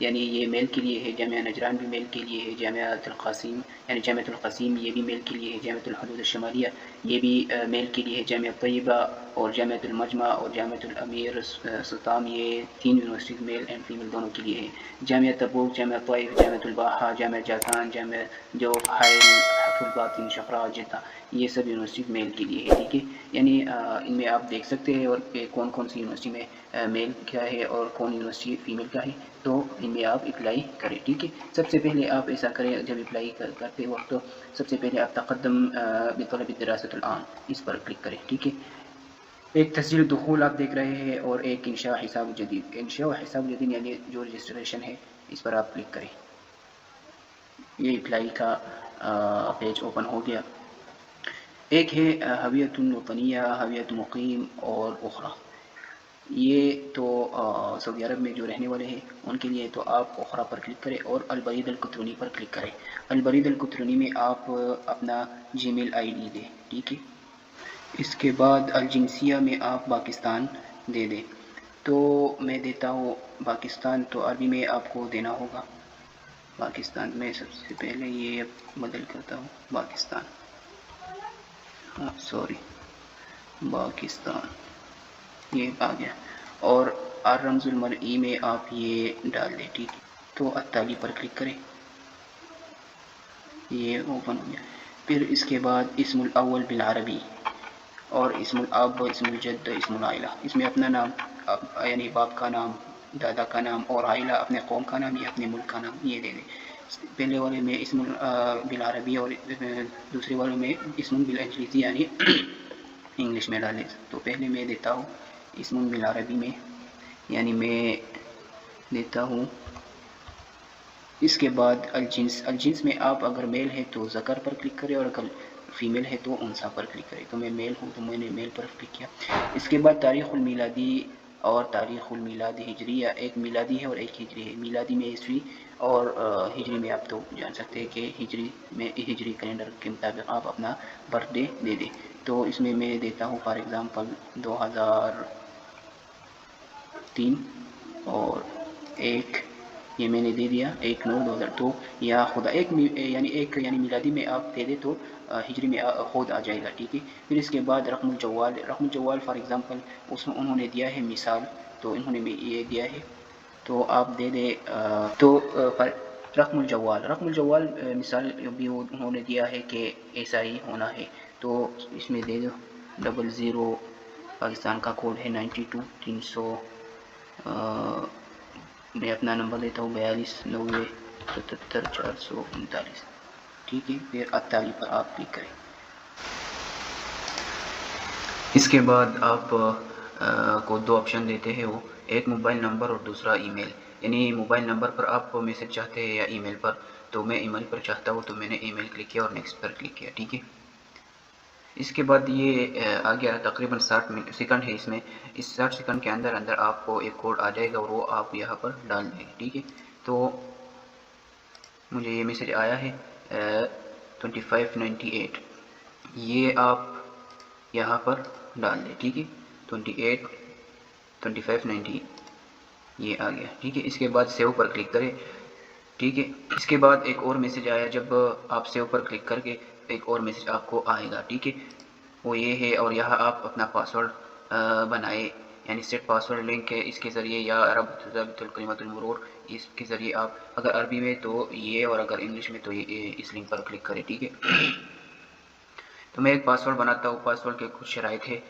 یعنی یہ میل کے لیے ہے، جامعہ نجران بھی میل کے لیے ہے، جامعۃ القاسم یعنی جامعۃ القاسم یہ بھی میل کے لیے ہے، جامعۃ الحدود الشمالیہ یہ بھی میل کے لیے ہے، جامعہ طیبہ اور جامعۃ المجمع اور جامعۃ الامیر سلطان یہ 3 یونیورسٹیز میل اینڈ فیمیل دونوں کے لیے ہے، جامعہ تبوک، جامعہ طائف، جامعۃ الباحہ، جامعہ جازان، جامعہ جوف، حائل، حفظ الباطن، شفرا، جدہ یہ سب یونیورسٹیز میل کے لیے ہے، ٹھیک ہے۔ یعنی ان میں آپ دیکھ سکتے ہیں اور کہ کون کون سی یونیورسٹی میں میل کیا ہے اور کون یونیورسٹی فیمیل کا ہے، تو ان میں آپ اپلائی کریں، ٹھیک ہے۔ سب سے پہلے آپ ایسا کریں، جب اپلائی کرتے وقت تو سب سے پہلے آپ تقدم بطلب الدراسة الآن اس پر کلک کریں، ٹھیک ہے۔ ایک تسجیل دخول آپ دیکھ رہے ہیں اور ایک انشاء حساب جدید، انشاء حساب جدید یعنی جو رجسٹریشن ہے اس پر آپ کلک کریں۔ یہ اپلائی کا پیج اوپن ہو گیا۔ ایک ہے ہویت وطنیہ، ہویت مقیم اور اخرى، یہ تو سعودی عرب میں جو رہنے والے ہیں ان کے لیے، تو آپ اخرى پر کلک کریں اور البرید الکترونی پر کلک کریں۔ البرید الکترونی میں آپ اپنا جی میل آئی ڈی دیں، ٹھیک ہے۔ اس کے بعد الجنسیہ میں آپ پاکستان دے دیں، تو میں دیتا ہوں پاکستان، تو عربی میں آپ کو دینا ہوگا پاکستان۔ میں سب سے پہلے یہ بدل کرتا ہوں پاکستان، سوری پاکستان، یہ آ گیا، اور الرمز المرئی میں آپ یہ ڈال دیں، ٹھیک ہے۔ تو التالی پر کلک کریں، یہ اوپن ہو گیا۔ پھر اس کے بعد اسم الاول بالعربی اور اسم الاب، اسم الجد، اسم العائلہ، اس میں اپنا نام یعنی باپ کا نام، دادا کا نام، اور عائلہ اپنے قوم کا نام یا اپنے ملک کا نام یہ دے دیں۔ پہلے والے میں اسم بالعربی اور دوسرے والے میں اسم بالانگلیزی یعنی انگلش میں ڈالیں، تو پہلے میں دیتا ہوں اسم بالعربی میں، یعنی میں دیتا ہوں۔ اس کے بعد الجنس، الجنس میں آپ اگر میل ہے تو ذکر پر کلک کریں اور اگر فیمیل ہے تو انثیٰ پر کلک کریں، تو میں میل ہوں تو میں نے میل پر کلک کیا۔ اس کے بعد تاریخ المیلادی اور تاریخ المیلاد ہجریہ، ایک میلادی ہے اور ایک ہجری ہے، میلادی میں عیسوی اور ہجری میں آپ تو جان سکتے ہیں کہ ہجری میں ہجری کیلنڈر کے مطابق آپ اپنا برتھ ڈے دے دیں، تو اس میں میں دیتا ہوں فار ایگزامپل 2003 اور 1، یہ میں نے دے دیا 1/9/2002، یا خدا ایک یعنی میلادی میں آپ دے دیں تو ہجری میں خود آ جائے گا، ٹھیک ہے۔ پھر اس کے بعد رقم الجوال، رقم الجوال فار ایگزامپل اس میں انہوں نے دیا ہے مثال، تو انہوں نے یہ دیا ہے تو آپ دے دیں، تو رقم الجوال، رقم الجوال مثال بھی انہوں نے دیا ہے کہ ایسا ہی ہونا ہے، تو اس میں دے دو 00، پاکستان کا کوڈ ہے 92 300، میں اپنا نمبر دیتا ہوں 42 90 77 439، ٹھیک ہے۔ پھر التالی پر آپ کلک کریں۔ اس کے بعد آپ کو 2 آپشن دیتے ہیں، وہ ایک موبائل نمبر اور دوسرا ای میل، یعنی موبائل نمبر پر آپ میسج چاہتے ہیں یا ای میل پر، تو میں ای میل پر چاہتا ہوں تو میں نے ای میل کلک کیا اور نیکسٹ پر کلک کیا، ٹھیک ہے۔ اس کے بعد یہ آ گیا تقریباً 60 سیکنڈ ہے، اس میں اس 60 سیکنڈ کے اندر آپ کو ایک کوڈ آ جائے گا اور وہ آپ یہاں پر ڈال دیں گے، ٹھیک ہے۔ تو مجھے یہ میسج آیا ہے 2598، یہ آپ یہاں پر ڈال دیں، ٹھیک ہے۔ 2590 یہ آ گیا، ٹھیک ہے۔ اس کے بعد سیو پر کلک کریں، ٹھیک ہے۔ اس کے بعد ایک اور میسج آیا، جب آپ سیو پر کلک کر کے ایک اور میسج آپ کو آئے گا، ٹھیک ہے، وہ یہ ہے، اور یہاں آپ اپنا پاسورڈ بنائے، یعنی سیٹ پاسورڈ لنک ہے، اس کے ذریعے یا ربط الکلمۃ المرور، اس کے ذریعے آپ اگر عربی میں تو یہ اور اگر انگلش میں تو یہ اس لنک پر کلک کریں، ٹھیک ہے۔ تو میں ایک پاسورڈ بناتا ہوں، پاسورڈ کے کچھ شرائط ہے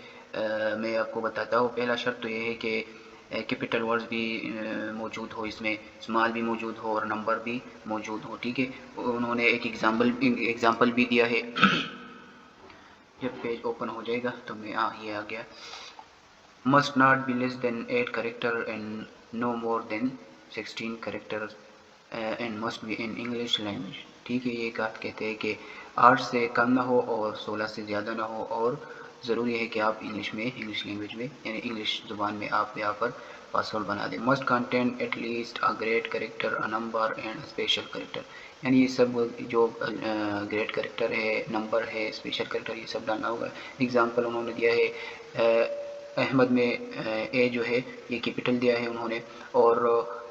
میں آپ کو بتاتا ہوں۔ پہلا شرط تو یہ ہے کہ کیپٹل ورڈز بھی موجود ہو، اس میں اسمال بھی موجود ہو اور نمبر بھی موجود ہو، ٹھیک ہے۔ انہوں نے ایک ایگزامپل بھی دیا ہے، جب پیج اوپن ہو جائے گا تو میں یہ آ گیا، must not be less than 8 character and no more than 16 characters and must be in English language، ٹھیک ہے۔ یہ بات کہتے ہیں کہ 8 سے کم نہ ہو اور 16 سے زیادہ نہ ہو، اور ضروری ہے کہ آپ انگلش لینگویج میں یعنی انگلش زبان میں آپ یہاں پر پاسورڈ بنا دیں۔ must contain at least a great character, a number and a special character، یعنی یہ سب جو گریٹ کریکٹر ہے، نمبر ہے، اسپیشل کریکٹر، یہ سب ڈالنا ہوگا۔ ایگزامپل انہوں نے دیا ہے احمد میں اے جو ہے یہ کیپٹل دیا ہے انہوں نے، اور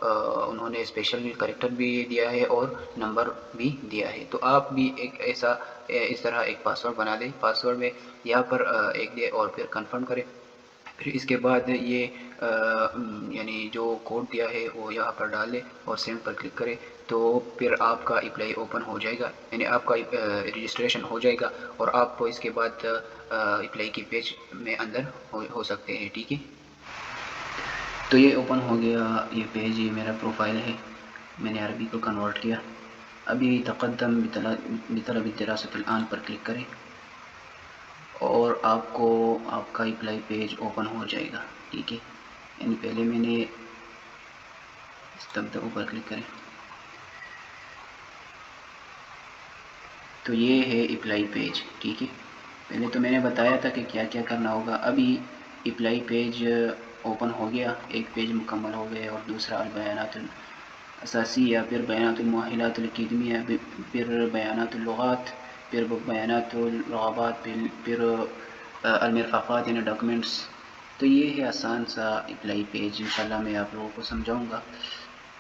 انہوں نے اسپیشل کریکٹر بھی دیا ہے اور نمبر بھی دیا ہے. تو آپ بھی ایک ایسا اس طرح ایک پاسورڈ بنا دیں. پاسورڈ میں یہاں پر ایک دے اور پھر کنفرم کریں. پھر اس کے بعد یہ یعنی جو کوڈ دیا ہے وہ یہاں پر ڈال دیں اور سینڈ پر کلک کریں. تو پھر آپ کا اپلائی اوپن ہو جائے گا، یعنی آپ کا رجسٹریشن ہو جائے گا، اور آپ کو اس کے بعد اپلائی کی پیج میں اندر ہو سکتے ہیں. ٹھیک ہے، تو یہ اوپن ہو گیا یہ پیج. یہ میرا پروفائل ہے، میں نے عربی کو کنورٹ کیا. ابھی تقدم بطلب الدراسة الآن پر کلک کریں اور آپ کو آپ کا اپلائی پیج اوپن ہو جائے گا. ٹھیک ہے، یعنی پہلے میں نے استبدأ پر کلک کریں تو یہ ہے اپلائی پیج. ٹھیک ہے، پہلے تو میں نے بتایا تھا کہ کیا کیا کرنا ہوگا. ابھی اپلائی پیج اوپن ہو گیا، ایک پیج مکمل ہو گیا، اور دوسرا البیانات الاساسیہ، پھر بیانات المؤہلات الاکیڈمیہ، پھر بیانات اللغات، پھر بیانات الرغبات، پھر المرفقات یعنی ڈاکومنٹس. تو یہ ہے آسان سا اپلائی پیج. انشاءاللہ میں آپ لوگوں کو سمجھاؤں گا.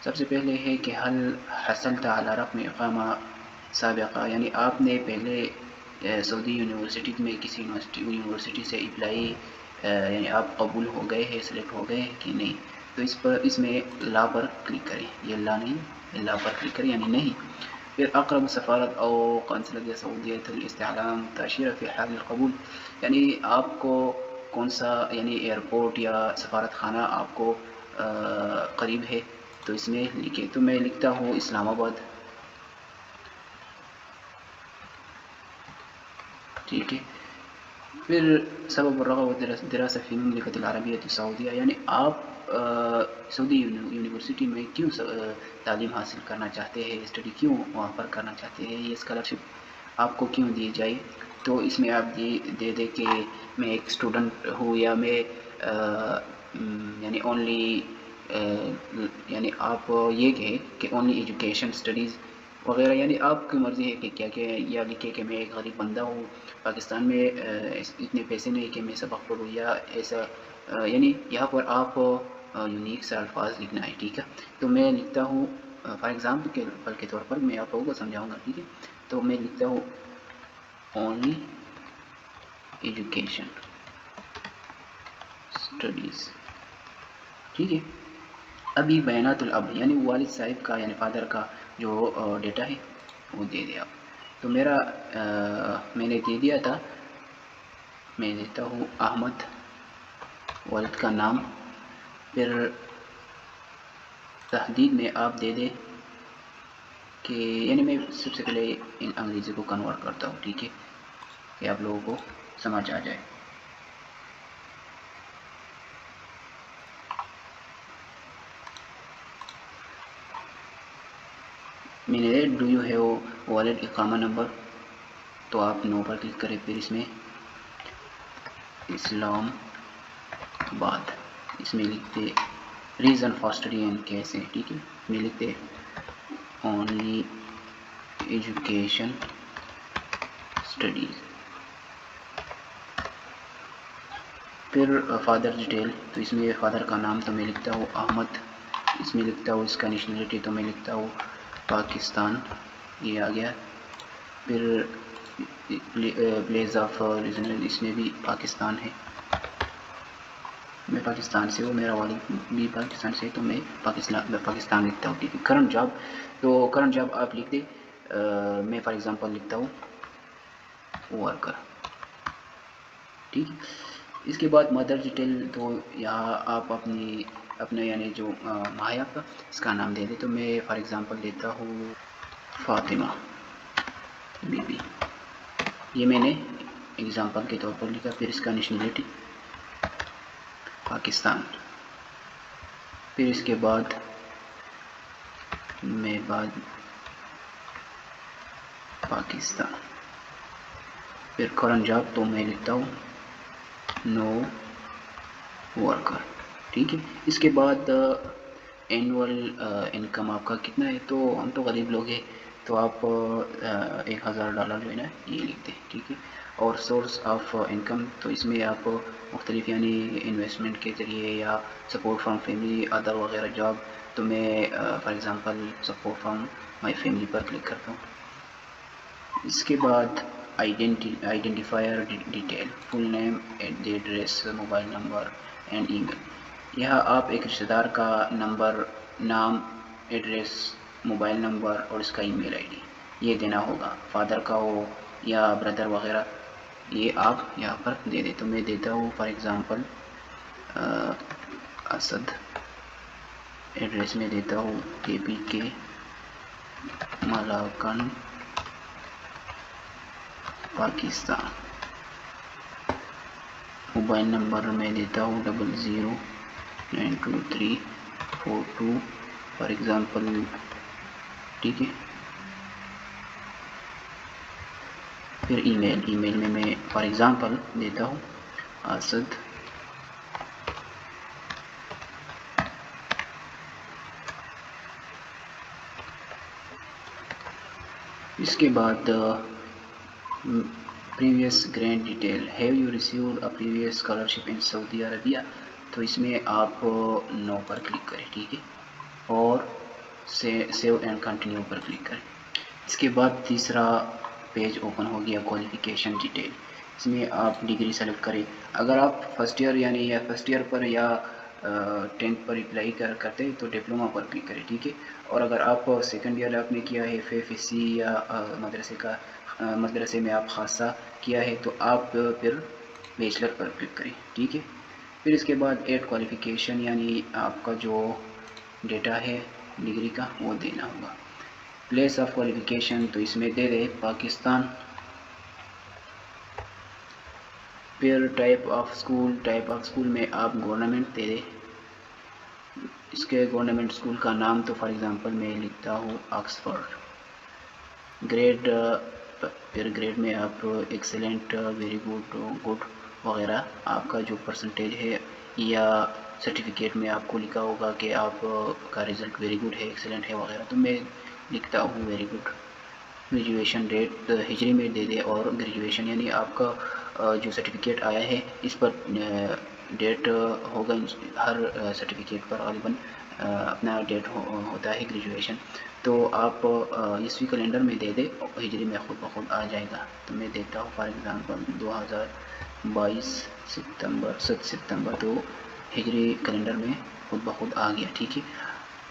سب سے پہلے ہے کہ حل حصلت علی رقم اقامہ سابقہ، یعنی آپ نے پہلے سعودی یونیورسٹی میں کسی یونیورسٹی سے اپلائی یعنی آپ قبول ہو گئے ہیں، سلیکٹ ہو گئے کہ نہیں. تو اس میں لا پر کلک کریں. یہ لا نہیں، لا پر کلک کریں یعنی نہیں. پھر اقرب سفارت او قنصلیہ سعودیہ الاستعلام تأشیرہ فی حال القبول، یعنی آپ کو کون سا یعنی ایئرپورٹ یا سفارت خانہ آپ کو قریب ہے تو اس میں لکھے. تو میں لکھتا ہوں اسلام آباد. ٹھیک ہے، پھر سبب الرغبۃ دراسہ فی المملکۃ العربیہ السعودیہ، یعنی آپ سعودی یونیورسٹی میں کیوں تعلیم حاصل کرنا چاہتے ہیں، اسٹڈی کیوں وہاں پر کرنا چاہتے ہیں، یہ اسکالرشپ آپ کو کیوں دی جائے. تو اس میں آپ دے دے کہ میں ایک اسٹوڈنٹ ہوں، یا میں یعنی اونلی یعنی آپ یہ کہیں کہ اونلی ایجوکیشن اسٹڈیز وغیرہ، یعنی آپ کی مرضی ہے کہ کیا کہ یا لکھے کہ میں ایک غریب بندہ ہوں، پاکستان میں اتنے پیسے نہیں کہ میں سبق پڑھوں، یا ایسا یعنی یہاں پر آپ یونیک سے الفاظ لکھنا ہے. ٹھیک ہے، تو میں لکھتا ہوں فار ایگزامپل کے طور پر میں آپ لوگوں کو سمجھاؤں گا. ٹھیک ہے، تو میں لکھتا ہوں اونلی ایجوکیشن اسٹڈیز. ٹھیک ہے، ابھی بیانات الاب یعنی والد صاحب کا یعنی فادر کا جو ڈیٹا ہے وہ دے دیا. تو میرا میں نے دے دیا تھا، میں دیتا ہوں احمد، والد کا نام. پھر تحدید میں آپ دے دیں کہ یعنی میں سب سے پہلے انگریزی کو کنورٹ کرتا ہوں. ٹھیک ہے، کہ آپ لوگوں کو سمجھ آ جائے. میں نے ڈو یو ہیو والد اقامہ نمبر، تو آپ نو پر کلک کریں. پھر اس میں اسلام آباد، اس میں لکھتے ریزن فار اسٹڈی اینڈ کیسے. ٹھیک ہے، میں لکھتے اونلی ایجوکیشن اسٹڈیز. پھر فادر ڈیٹیل، تو اس میں فادر کا نام تو میں لکھتا ہوں احمد. اس میں لکھتا ہوں اس کا نیشنلٹی، تو میں لکھتا ہوں پاکستان، یہ آ گیا. پھر پلیس آف ریزن، اس میں بھی پاکستان ہے، میں پاکستان سے ہوں، میرا والد بھی پاکستان سے ہے، تو میں پاکستان لکھتا ہوں. ٹھیک ہے، کرنٹ جاب، تو کرنٹ جاب آپ لکھ دیں. میں فار ایگزامپل لکھتا ہوں ورکر. ٹھیک ہے، اس کے بعد مدر ڈیٹیل، تو یہاں آپ اپنے یعنی جو ماں ہے آپ کا اس کا نام دے دیں. تو میں فار ایگزامپل دیتا ہوں فاطمہ بی بی، یہ میں نے ایگزامپل کے طور پر لکھا. پھر اس کا نیشنلٹی پاکستان. پھر اس کے بعد پاکستان. پھر کرنٹ جاب، تو میں لکھتا ہوں نو ورکر. ٹھیک ہے، اس کے بعد اینول انکم آپ کا کتنا ہے. تو ہم تو غریب لوگ ہیں، تو آپ $1000 جو ہے نا یہ لکھتے ہیں. ٹھیک ہے، اور سورس آف انکم، تو اس میں آپ مختلف یعنی انویسٹمنٹ کے ذریعے یا سپورٹ فرام فیملی ادر وغیرہ جاب، تو میں for example support from my family پر کلک کرتا ہوں۔ اس کے بعد identifier detail, full name, address, mobile number and email. یہاں آپ ایک رشتہ دار کا نمبر، نام، ایڈریس، موبائل نمبر اور اس کا ای میل آئی ڈی یہ دینا ہوگا، فادر کا ہو یا بردر وغیرہ، یہ آپ یہاں پر دے دیں۔ تو میں دیتا ہوں فار ایگزامپل اسد، ایڈریس میں دیتا ہوں KPK Malakand Pakistan, mobile number میں دیتا ہوں 00923442 فار ایگزامپل، ٹھیک ہے۔ پھر ای میل میں میں فار ایگزامپل دیتا ہوں اسد اس کے بعد previous grant detail, have you received a previous scholarship in Saudi Arabia, تو اس میں آپ نو پر کلک کریں، ٹھیک ہے، اور save and continue per click کریں۔ اس کے بعد تیسرا پیج اوپن ہو گیا کوالیفیکیشن ڈیٹیل، اس میں آپ ڈگری سلیکٹ کریں۔ اگر آپ فرسٹ ایئر یعنی یا فرسٹ ایئر پر یا 10th پر اپلائی کرتے ہیں تو ڈپلوما پر کلک کریں، ٹھیک ہے۔ اور اگر آپ سیکنڈ ایئر آپ نے کیا ہے FFSC یا مدرسے میں آپ خاصہ کیا ہے تو آپ پھر بیچلر پر کلک کریں، ٹھیک ہے۔ پھر اس کے بعد ایڈ کوالیفیکیشن یعنی آپ کا جو ڈیٹا ہے ڈگری کا وہ دینا ہوگا۔ پلیس آف کوالیفیکیشن تو اس میں دے دیں پاکستان۔ پھر ٹائپ آف اسکول میں آپ گورنمنٹ دے دیں، اس کے گورنمنٹ اسکول کا نام تو فار ایگزامپل میں لکھتا ہوں آکسفورڈ۔ گریڈ، پھر گریڈ میں آپ ایکسلنٹ، ویری گڈ وغیرہ آپ کا جو پرسنٹیج ہے، یا سرٹیفکیٹ میں آپ کو لکھا ہوگا کہ آپ کا رزلٹ ویری گڈ ہے، ایکسلنٹ ہے وغیرہ، تو میں لکھتا ہوں ویری گڈ۔ گریجویشن ڈیٹ ہجری میں دے دے، اور گریجویشن یعنی آپ کا جو سرٹیفکیٹ آیا ہے اس پر ڈیٹ ہوگا، ہر سرٹیفکیٹ پر غالباً اپنا ڈیٹ ہوتا ہے گریجویشن، تو آپ عیسوی کیلنڈر میں دے دیں، ہجری میں خود بخود آ جائے گا۔ تو میں دیتا ہوں فار ایگزامپل 2022 7 ستمبر، تو ہجری کیلنڈر میں خود بخود آ گیا، ٹھیک ہے۔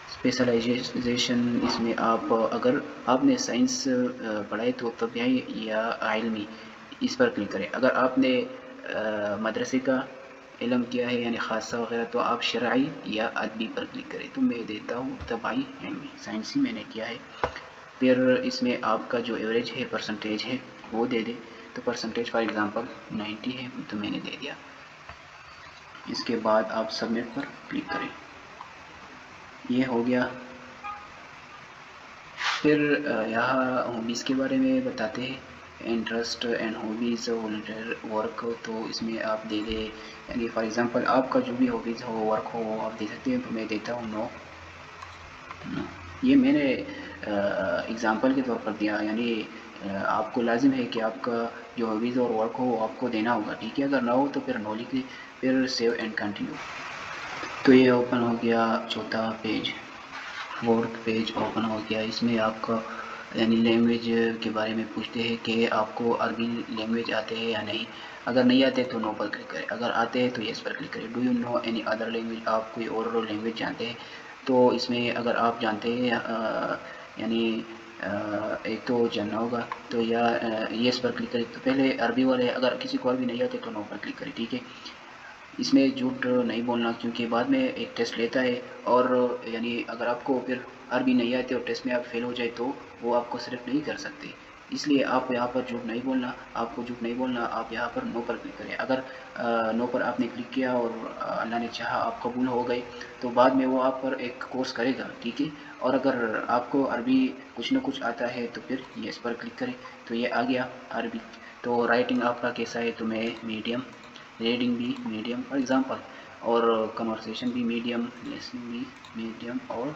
اسپیشلائزیشن، اس میں آپ اگر آپ نے سائنس پڑھائی تو طبیعی یا علمی اس پر کلک کریں۔ اگر آپ نے مدرسے کا علم کیا ہے یعنی خاصہ وغیرہ تو آپ شرعی یا ادبی پر کلک کریں، تو میں دیتا ہوں طبعی علمی، سائنسی میں نے کیا ہے۔ پھر اس میں آپ کا جو ایوریج ہے پرسنٹیج ہے وہ دے دیں، تو پرسنٹیج فار ایگزامپل 90 ہے تو میں نے دے دیا۔ اس کے بعد آپ سبمٹ پر کلک کریں، یہ ہو گیا۔ پھر یہاں ہابیز کے بارے میں بتاتے ہیں، interest and hobbies, volunteer work, تو اس میں آپ دے دیں یعنی فار ایگزامپل آپ کا جو بھی ہابیز ہو، ورک ہو، وہ آپ دے سکتے ہیں، تو میں دیتا ہوں نو۔ یہ میں نے ایگزامپل کے طور پر دیا، یعنی آپ کو لازم ہے کہ آپ کا جو ہابیز اور ورک ہو وہ آپ کو دینا ہوگا، ٹھیک ہے۔ اگر نہ ہو تو پھر نو لکھ دیں، پھر سیو اینڈ کنٹینیو۔ تو یہ اوپن ہو گیا چوتھا پیج، فورتھ پیج اوپن ہو گیا۔ اس میں آپ کا یعنی لینگویج کے بارے میں پوچھتے ہیں کہ آپ کو عربی لینگویج آتے ہیں یا نہیں، اگر نہیں آتے تو نو پر کلک کریں، اگر آتے ہیں تو یس پر کلک کریں۔ Do you know any other language, آپ کوئی اور لینگویج جانتے ہیں، تو اس میں اگر آپ جانتے ہیں یعنی ایک تو جاننا ہوگا تو یا یس پر کلک کریں۔ تو پہلے عربی والے، اگر کسی کو عربی نہیں آتے تو نو پر کلک کریں، ٹھیک ہے۔ اس میں جھوٹ نہیں بولنا کیونکہ بعد میں ایک ٹیسٹ لیتا ہے، اور یعنی اگر آپ کو پھر عربی نہیں آتی اور ٹیسٹ میں آپ فیل ہو جائے تو وہ آپ کو سلیکٹ نہیں کر سکتے، اس لیے آپ یہاں پر جھوٹ نہیں بولنا، آپ کو جھوٹ نہیں بولنا، آپ یہاں پر نو پر کلک کریں۔ اگر نو پر آپ نے کلک کیا اور اللہ نے چاہا آپ قبول ہو گئے تو بعد میں وہ آپ پر ایک کورس کرے گا، ٹھیک ہے۔ اور اگر آپ کو عربی کچھ نہ کچھ آتا ہے تو پھر یس پر کلک کریں۔ تو یہ آ گیا عربی۔ تو رائٹنگ آپ کا کیسا ہے، تو میں میڈیم، ریڈنگ بھی میڈیم فار ایگزامپل، اور کنورسیشن بھی میڈیم، لسننگ بھی میڈیم، اور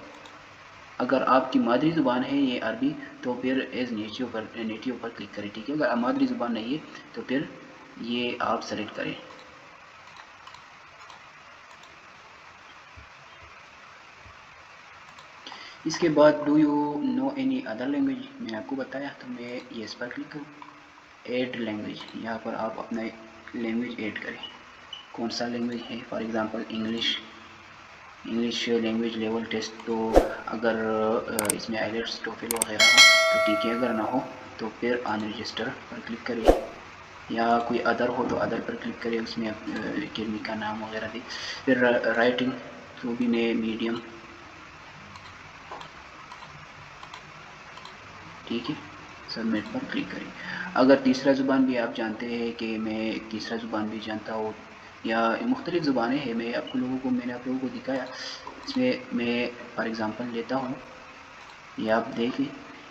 اگر آپ کی مادری زبان ہے یہ عربی تو پھر ایز نیٹیو پر کلک کریں، ٹھیک ہے. اگر مادری زبان نہیں ہے تو پھر یہ آپ سلیکٹ کریں. اس کے بعد do you know any other language, میں آپ کو بتایا تو میں یس پر کلک کروں. ایڈ لینگویج، یہاں پر آپ اپنا لینگویج ایڈ کریں. کون سا لینگویج ہے؟ For example English language level test. تو اگر اس میں آئیلیٹس ٹوفل وغیرہ ہو تو ٹھیک ہے، اگر نہ ہو تو پھر آن رجسٹر پر کلک کریں، یا کوئی ادر ہو تو ادر پر کلک کریں، اس میں اکیڈمی کا نام وغیرہ دیں. پھر رائٹنگ تو بھی میں میڈیم، ٹھیک ہے، سبمٹ پر کلک کریں. اگر تیسرا زبان بھی آپ جانتے ہیں کہ میں تیسرا زبان بھی جانتا ہوں یا مختلف زبانیں ہیں، میں نے آپ لوگوں کو دکھایا. اس میں میں فار ایگزامپل لیتا ہوں، یہ آپ دیکھیں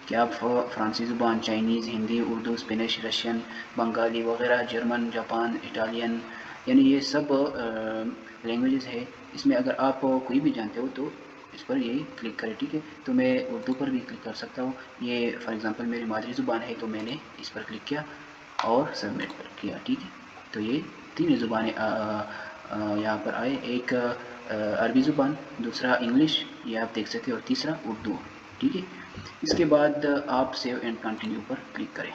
کہ آپ فرانسی زبان، Chinese, Hindi, Urdu, Spanish, Russian, Bengali وغیرہ، جرمن، جاپان، اٹالین، یعنی یہ سب لینگویجز ہے. اس میں اگر آپ کوئی بھی جانتے ہو تو اس پر یہی کلک کریں، ٹھیک ہے. تو میں اردو پر بھی کلک کر سکتا ہوں. یہ فار ایگزامپل میری مادری زبان ہے تو میں نے اس پر کلک کیا اور سبمٹ پر کیا، ٹھیک ہے. تو یہ تین زبانیں یہاں پر آئے، ایک عربی زبان، دوسرا انگلش، یہ آپ دیکھ سکتے ہیں، اور تیسرا اردو، ٹھیک ہے. اس کے بعد آپ save and continue per click کریں.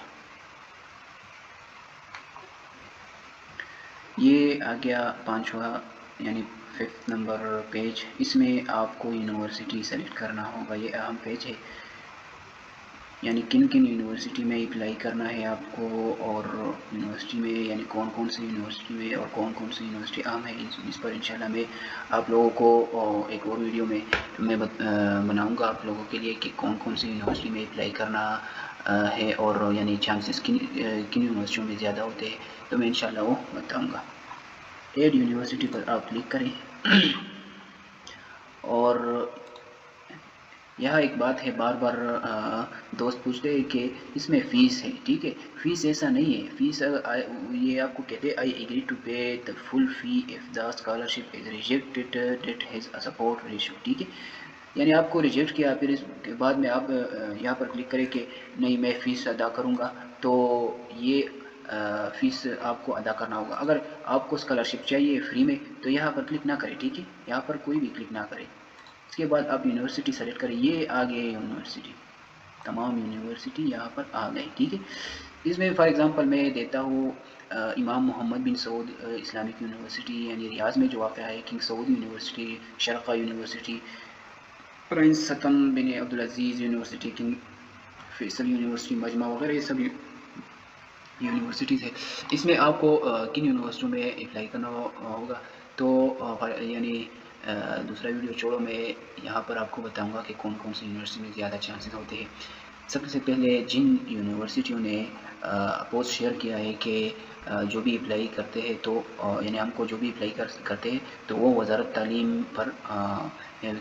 یہ آ گیا پانچواں یعنی 5 نمبر پیج. اس میں آپ کو یونیورسٹی سلیکٹ کرنا ہوگا. یہ اہم پیج ہے، یعنی کن کن یونیورسٹی میں اپلائی کرنا ہے آپ کو، اور یونیورسٹی میں یعنی کون کون سی یونیورسٹی میں اور کون کون سی یونیورسٹی اہم ہے. اس پر انشاءاللہ میں آپ لوگوں کو ایک اور ویڈیو میں بناؤں گا آپ لوگوں کے لیے کہ کون کون سی یونیورسٹی میں اپلائی کرنا ہے، اور یعنی چانسز کن یونیورسٹیوں میں زیادہ ہوتے ہیں، تو میں انشاءاللہ وہ بتاؤں گا. ایڈ یونیورسٹی پر آپ کلک کریں. اور یہاں ایک بات ہے، بار بار دوست پوچھتے ہیں کہ اس میں فیس ہے، ٹھیک ہے. فیس ایسا نہیں ہے. فیس یہ آپ کو کہتے ہیں I agree to pay the full fee if the scholarship is rejected that has support ratio, ٹھیک ہے. یعنی آپ کو ریجیکٹ کیا، پھر اس کے بعد میں آپ یہاں پر کلک کریں کہ نہیں میں فیس ادا کروں گا، تو یہ فیس آپ کو ادا کرنا ہوگا. اگر آپ کو اسکالرشپ چاہیے فری میں تو یہاں پر کلک نہ کریں، ٹھیک ہے. یہاں پر کوئی بھی کلک نہ کریں. اس کے بعد آپ یونیورسٹی سلیکٹ کریں. یہ آ گئے یونیورسٹی، تمام یونیورسٹی یہاں پر آ گئی، ٹھیک ہے. اس میں فار ایگزامپل میں دیتا ہوں امام Muhammad bin Saud Islamic university یعنی ریاض میں جو واقع ہے، کنگ سعود یونیورسٹی، شرقہ university, Prince Sattam bin Abdulaziz University, King Faisal University, Majmaah وغیرہ، یہ سب یونیورسٹیز ہے. اس میں آپ کو کن یونیورسٹیوں میں اپلائی کرنا ہوگا، تو یعنی دوسرا ویڈیو چھوڑو، میں یہاں پر آپ کو بتاؤں گا کہ کون کون سی یونیورسٹی میں زیادہ چانسز ہوتے ہیں. سب سے پہلے جن یونیورسٹیوں نے پوسٹ شیئر کیا ہے کہ جو بھی اپلائی کرتے ہیں تو یعنی ہم کو جو بھی اپلائی کرتے ہیں تو وہ وزارت تعلیم پر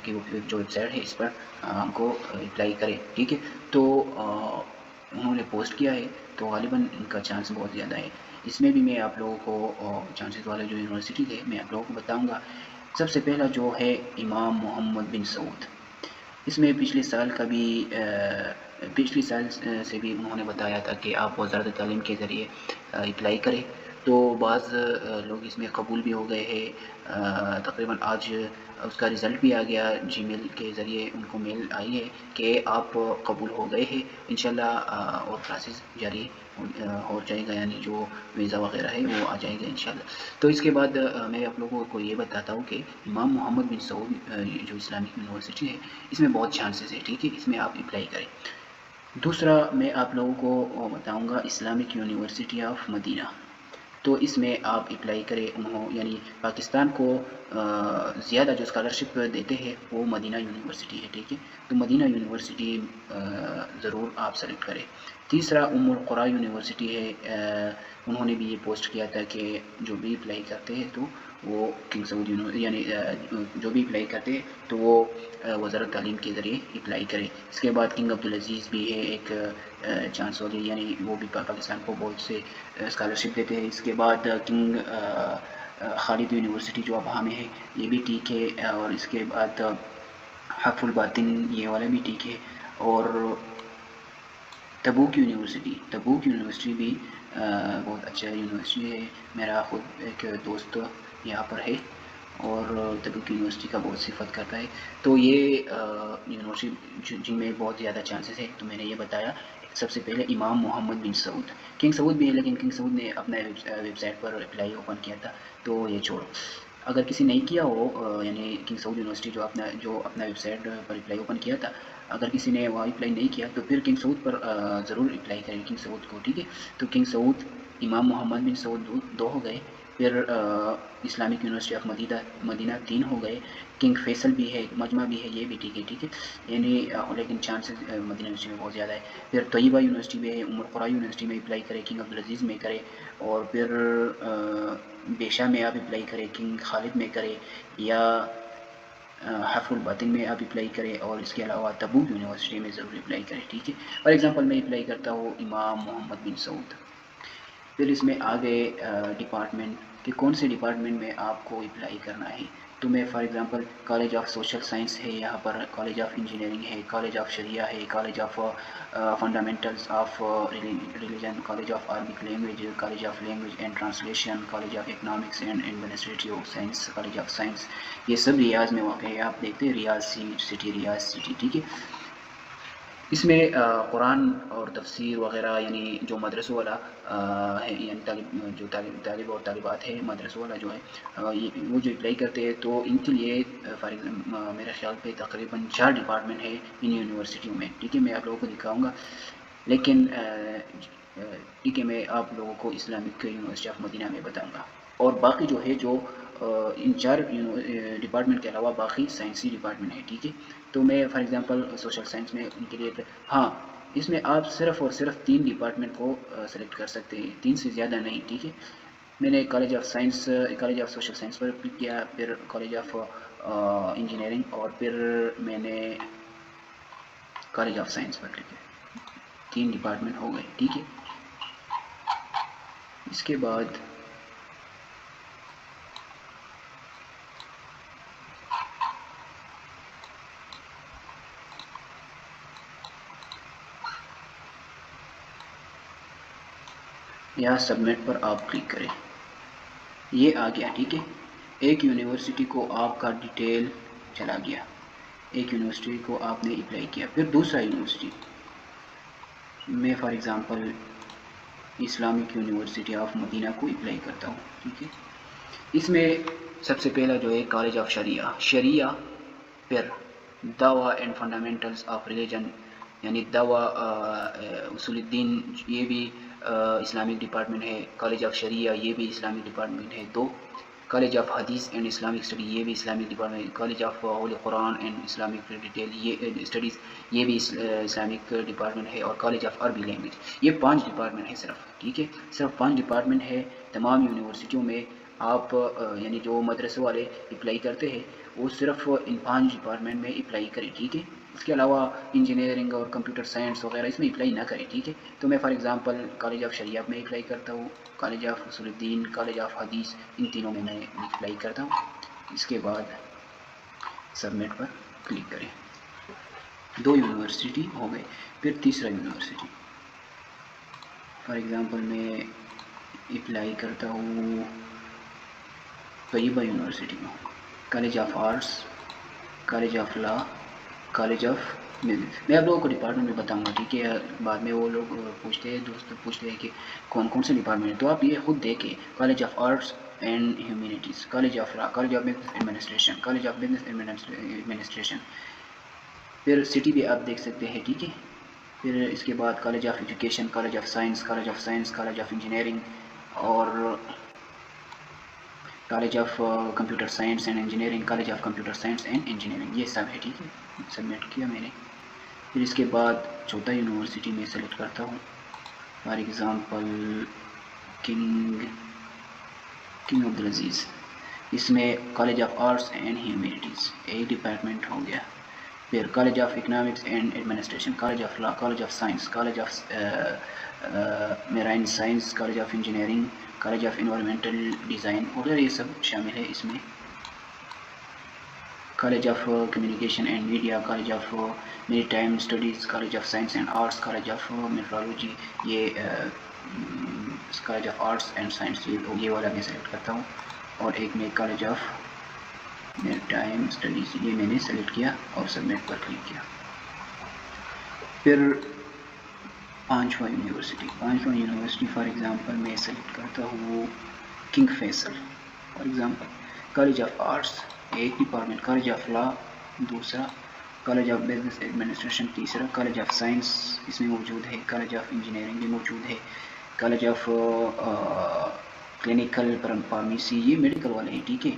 کی جو ویب سائٹ ہے اس پر ہم کو اپلائی کرے، ٹھیک ہے. تو انہوں نے پوسٹ کیا ہے تو غالباً ان کا چانس بہت زیادہ ہے. اس میں بھی میں آپ لوگوں کو چانسز والے جو یونیورسٹیز ہے میں آپ لوگوں کو بتاؤں گا. سب سے پہلا جو ہے امام محمد بن سعود. اس میں پچھلے سال سے بھی انہوں نے بتایا تھا کہ آپ وزارت تعلیم کے ذریعے اپلائی کریں، تو بعض لوگ اس میں قبول بھی ہو گئے ہیں. تقریباً آج اس کا رزلٹ بھی آ گیا، جی میل کے ذریعے ان کو میل آئی ہے کہ آپ قبول ہو گئے ہیں انشاءاللہ، اور کلاسز جاری ہو جائے گا، یعنی جو ویزا وغیرہ ہے وہ آ جائے گا انشاءاللہ. تو اس کے بعد میں آپ لوگوں کو یہ بتاتا ہوں کہ امام محمد بن سعود جو اسلامک یونیورسٹی ہے اس میں بہت چانسز ہے، ٹھیک ہے. اس میں آپ اپلائی کریں. دوسرا میں آپ لوگوں کو بتاؤں گا اسلامک یونیورسٹی آف مدینہ. تو اس میں آپ اپلائی کریں. یعنی پاکستان کو زیادہ جو اسکالرشپ دیتے ہیں وہ مدینہ یونیورسٹی ہے، ٹھیک ہے. تو مدینہ یونیورسٹی ضرور آپ سلیکٹ کریں. تیسرا ام القریٰ یونیورسٹی ہے. انہوں نے بھی یہ پوسٹ کیا تھا کہ جو بھی اپلائی کرتے ہیں تو وہ کنگ سعود یعنی جو بھی اپلائی کرتے ہیں تو وہ وزارت تعلیم کے ذریعے اپلائی کریں. اس کے بعد کنگ عبدالعزیز بھی ہے ایک چانس والی، یعنی وہ بھی پاکستان کو بہت سے اسکالرشپ دیتے ہیں. اس کے بعد کنگ خالد یونیورسٹی جو ابہا میں ہے یہ بھی ٹھیک ہے. اور اس کے بعد حق الباطن یہ والا بھی ٹھیک ہے، اور تبوک یونیورسٹی بھی بہت اچھا یونیورسٹی ہے، میرا خود ایک دوست یہاں پر ہے اور تبوک یونیورسٹی کا بہت صفت کرتا ہے. تو یہ یونیورسٹی جن میں بہت زیادہ چانسز ہے، تو میں نے یہ بتایا. سب سے پہلے امام محمد بن سعود، کنگ سعود بھی ہے، لیکن کنگ سعود نے اپنا ویب سائٹ پر اپلائی اوپن کیا تھا، تو یہ چھوڑو. اگر کسی نہیں کیا ہو یعنی کنگ سعود یونیورسٹی جو اپنا ویب سائٹ پر اپلائی اوپن کیا تھا، اگر کسی نے وہاں اپلائی نہیں کیا تو پھر کنگ سعود پر ضرور اپلائی کریں، کنگ سعود کو، ٹھیک ہے. تو کنگ سعود، امام محمد بن سعود دو ہو گئے، پھر اسلامک یونیورسٹی آف مدینہ 3 ہو گئے، کنگ فیصل بھی ہے، مجمع بھی ہے، یہ بھی ٹھیک ہے. یعنی لیکن چانسز مدینہ یونیورسٹی میں بہت زیادہ ہے. پھر طیبہ یونیورسٹی میں، عمر یونیورسٹی میں اپلائی کرے، کنگ عبدالعزیز میں کرے، اور پھر بیشہ میں آپ اپلائی کرے، کنگ خالد میں کرے، یا حفظ الباطن میں آپ اپلائی کریں، اور اس کے علاوہ تبوک یونیورسٹی میں ضرور اپلائی کریں، ٹھیک ہے. فار ایگزامپل میں اپلائی کرتا ہوں امام محمد بن سعود. پھر اس میں آگے ڈپارٹمنٹ کہ کون سے ڈپارٹمنٹ میں آپ کو اپلائی کرنا ہے. تو میں for example college of social science ہے یہاں پر، کالج آف انجینئرنگ ہے، کالج آف شریعہ ہے، college of fundamentals of religion, college of Arabic language, college of language and translation, college of economics and administrative science, college of science. یہ سب ریاض میں واقع ہے، آپ دیکھتے ہیں ریاض سٹی، ٹھیک ہے. اس میں قرآن اور تفسیر وغیرہ، یعنی جو مدرسوں والا ہے، یعنی جو طالب اور طالبات ہیں مدرسوں والا جو ہے، وہ جو اپلائی کرتے ہیں، تو ان کے لیے فار ایگزامپل میرے خیال پہ تقریباً 4 ڈپارٹمنٹ ہے ان یونیورسٹیوں میں، ٹھیک ہے. میں آپ لوگوں کو دکھاؤں گا، لیکن ٹھیک ہے، میں آپ لوگوں کو اسلامک یونیورسٹی آف مدینہ میں بتاؤں گا. اور باقی جو ہے، جو ان 4 ڈپارٹمنٹ کے علاوہ باقی سائنسی ڈپارٹمنٹ ہے، ٹھیک ہے. تو میں فار ایگزامپل سوشل سائنس میں ان کے لیے ہاں، اس میں آپ صرف اور صرف 3 ڈپارٹمنٹ کو سلیکٹ کر سکتے ہیں، 3 سے زیادہ نہیں، ٹھیک ہے. میں نے college of social science per click کیا، پھر کالج آف انجینئرنگ، اور پھر میں نے college of science per click کیا. 3 ڈپارٹمنٹ ہو گئے، ٹھیک ہے. اس کے بعد یہاں سبمٹ پر آپ کلک کریں، یہ آ گیا، ٹھیک ہے. ایک یونیورسٹی کو آپ کا ڈیٹیل چلا گیا، ایک یونیورسٹی کو آپ نے اپلائی کیا. پھر دوسرا یونیورسٹی، میں for example Islamic University of Medina کو اپلائی کرتا ہوں، ٹھیک ہے. اس میں سب سے پہلا جو ہے کالج آف شریعہ، پھر دعویٰ اینڈ فنڈامنٹلز آف ریلیجن، یعنی دعویٰ اصول الدین، یہ بھی اسلامک ڈپارٹمنٹ ہے. کالج آف شریعہ، یہ بھی اسلامک ڈپارٹمنٹ ہے. 2 کالج آف حدیث اینڈ اسلامک اسٹڈی، یہ بھی اسلامک ڈپارٹمنٹ ہے. College of holy Quran and Islamic studies, یہ بھی اسلامک ڈپارٹمنٹ ہے. اور کالج آف عربی لینگویج، یہ 5 ڈپارٹمنٹ ہے صرف، ٹھیک ہے. صرف 5 ڈپارٹمنٹ ہے تمام یونیورسٹیوں میں. آپ یعنی جو مدرسے والے اپلائی کرتے ہیں، وہ صرف ان 5 ڈپارٹمنٹ میں اپلائی کریں، ٹھیک ہے. اس کے علاوہ انجینئرنگ اور کمپیوٹر سائنس وغیرہ اس میں اپلائی نہ کریں، ٹھیک ہے. تو میں فار ایگزامپل کالج آف شریعہ میں اپلائی کرتا ہوں، کالج آف اصول الدین، کالج آف حدیث، ان تینوں میں اپلائی کرتا ہوں. اس کے بعد سبمٹ پر کلک کریں. 2 یونیورسٹی ہو گئے. پھر تیسرا یونیورسٹی، فار ایگزامپل میں اپلائی کرتا ہوں طیبہ یونیورسٹی میں، college of arts, college of law, college of business. میں آپ لوگوں کو ڈپارٹمنٹ میں بتاؤں گا، ٹھیک ہے. بعد میں وہ لوگ پوچھتے ہیں، دوست پوچھتے ہیں کہ کون کون سے ڈپارٹمنٹ ہیں، تو آپ یہ خود دیکھیں. College of arts and humanities, college of law, college of business administration, college of business administration. پھر سٹی بھی آپ دیکھ سکتے ہیں، ٹھیک ہے. پھر اس کے بعد college of education, college of science, college of science, college of engineering, اور college of computer science and engineering, college of computer science and engineering. یہ سب ہے، ٹھیک ہے. سبمٹ کیا میں نے. پھر اس کے بعد چوتھا یونیورسٹی میں سلیکٹ کرتا ہوں، فار ایگزامپل کنگ عبدالعزیز. اس میں college of arts and humanities, ایک ڈپارٹمنٹ ہو گیا. پھر college of economics and administration, college of law, college of science, college of marine science, college of engineering, college of environmental design وغیرہ، یہ سب شامل ہے اس میں. College of communication and media, college of maritime studies, college of science and arts, college of meteorology, یہ college of arts and science, یہ والا میں سلیکٹ کرتا ہوں. اور ایک میں college of maritime studies, یہ میں نے سلیکٹ کیا اور سبمٹ پر کلک کیا. پھر پانچواں یونیورسٹی فار ایگزامپل میں سلیکٹ کرتا ہوں king Faisal. For example college of arts ایک ڈپارٹمنٹ، کالج آف لا دوسرا، کالج آف بزنس ایڈمنسٹریشن تیسرا، کالج آف سائنس اس میں موجود ہے، کالج آف انجینئرنگ بھی موجود ہے، کالج آف کلینکل فارمیسی، یہ میڈیکل والے ہیں. ٹھیک ہے،